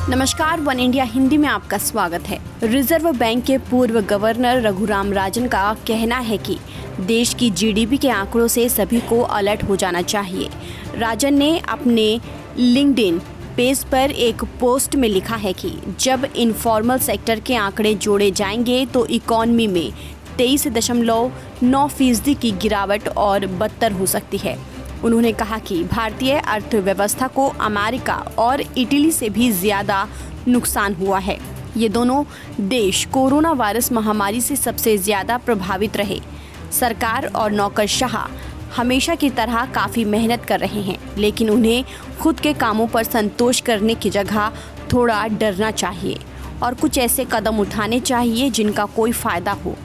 नमस्कार, one India Hindi में आपका स्वागत है। रिजर्व बैंक के पूर्व गवर्नर रघुराम राजन का कहना है कि देश की जीडीपी के आंकड़ों से सभी को अलर्ट हो जाना चाहिए। राजन ने अपने लिंक्डइन पेज पर एक पोस्ट में लिखा है कि जब इनफॉर्मल सेक्टर के आंकड़े जोड़े जाएंगे तो इकॉनमी में 23.9% की गिरावट और बदतर हो सकती है। उन्होंने कहा कि भारतीय अर्थव्यवस्था को अमेरिका और इटली से भी ज़्यादा नुकसान हुआ है। ये दोनों देश कोरोना वायरस महामारी से सबसे ज़्यादा प्रभावित रहे। सरकार और नौकरशाह हमेशा की तरह काफ़ी मेहनत कर रहे हैं, लेकिन उन्हें खुद के कामों पर संतोष करने की जगह थोड़ा डरना चाहिए और कुछ ऐसे कदम उठाने चाहिए जिनका कोई फ़ायदा हो।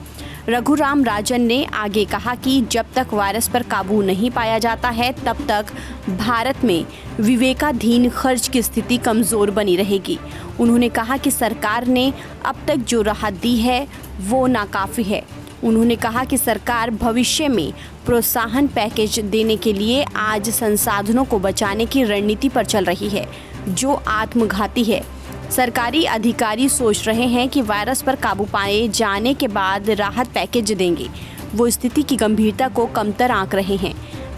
रघुराम राजन ने आगे कहा कि जब तक वायरस पर काबू नहीं पाया जाता है तब तक भारत में विवेकाधीन खर्च की स्थिति कमज़ोर बनी रहेगी। उन्होंने कहा कि सरकार ने अब तक जो राहत दी है वो नाकाफ़ी है। उन्होंने कहा कि सरकार भविष्य में प्रोत्साहन पैकेज देने के लिए आज संसाधनों को बचाने की रणनीति पर चल रही है, जो आत्मघाती है। सरकारी अधिकारी सोच रहे हैं कि वायरस पर काबू पाए जाने के बाद राहत पैकेज देंगे। वो स्थिति की गंभीरता को कमतर आंक रहे हैं।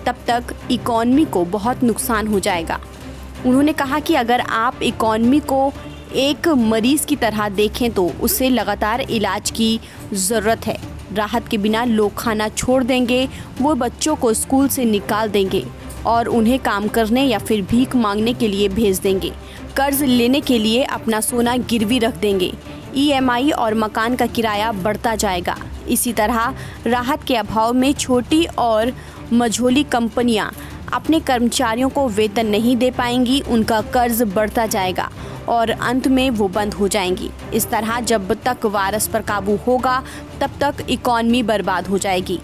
तब तक इकॉनमी को बहुत नुकसान हो जाएगा। उन्होंने कहा कि अगर आप इकॉनमी को एक मरीज की तरह देखें तो उसे लगातार इलाज की ज़रूरत है। राहत के बिना लोग खाना छोड़ देंगे, वो बच्चों को स्कूल से निकाल देंगे और उन्हें काम करने या फिर भीख मांगने के लिए भेज देंगे। कर्ज लेने के लिए अपना सोना गिरवी रख देंगे। ईएमआई और मकान का किराया बढ़ता जाएगा। इसी तरह राहत के अभाव में छोटी और मझोली कंपनियां अपने कर्मचारियों को वेतन नहीं दे पाएंगी, उनका कर्ज बढ़ता जाएगा और अंत में वो बंद हो जाएंगी। इस तरह जब तक वायरस पर काबू होगा तब तक इकॉनमी बर्बाद हो जाएगी।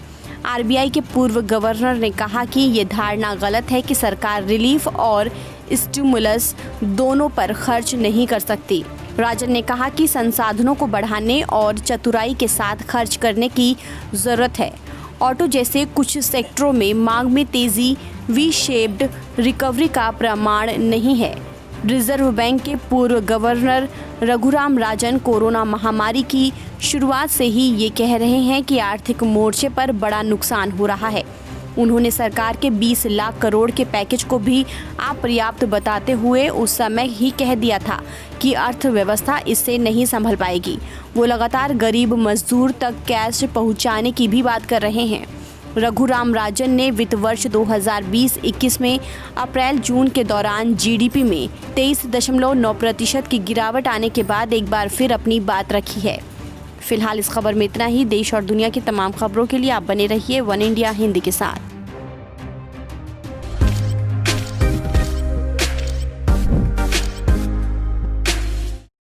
आरबीआई के पूर्व गवर्नर ने कहा कि ये धारणा गलत है कि सरकार रिलीफ और स्टिमुलस दोनों पर खर्च नहीं कर सकती। राजन ने कहा कि संसाधनों को बढ़ाने और चतुराई के साथ खर्च करने की ज़रूरत है। ऑटो जैसे कुछ सेक्टरों में मांग में तेज़ी वी शेप्ड रिकवरी का प्रमाण नहीं है। रिजर्व बैंक के पूर्व गवर्नर रघुराम राजन कोरोना महामारी की शुरुआत से ही ये कह रहे हैं कि आर्थिक मोर्चे पर बड़ा नुकसान हो रहा है। उन्होंने सरकार के 20 लाख करोड़ के पैकेज को भी अपर्याप्त बताते हुए उस समय ही कह दिया था कि अर्थव्यवस्था इससे नहीं संभल पाएगी। वो लगातार गरीब मजदूर तक कैश पहुंचाने की भी बात कर रहे हैं। रघुराम राजन ने वित्त वर्ष 2020-21 में अप्रैल-जून के दौरान जीडीपी में 23.9% की गिरावट आने के बाद एक बार फिर अपनी बात रखी है। फिलहाल इस खबर में इतना ही। देश और दुनिया की तमाम खबरों के लिए आप बने रहिए वन इंडिया हिंदी के साथ।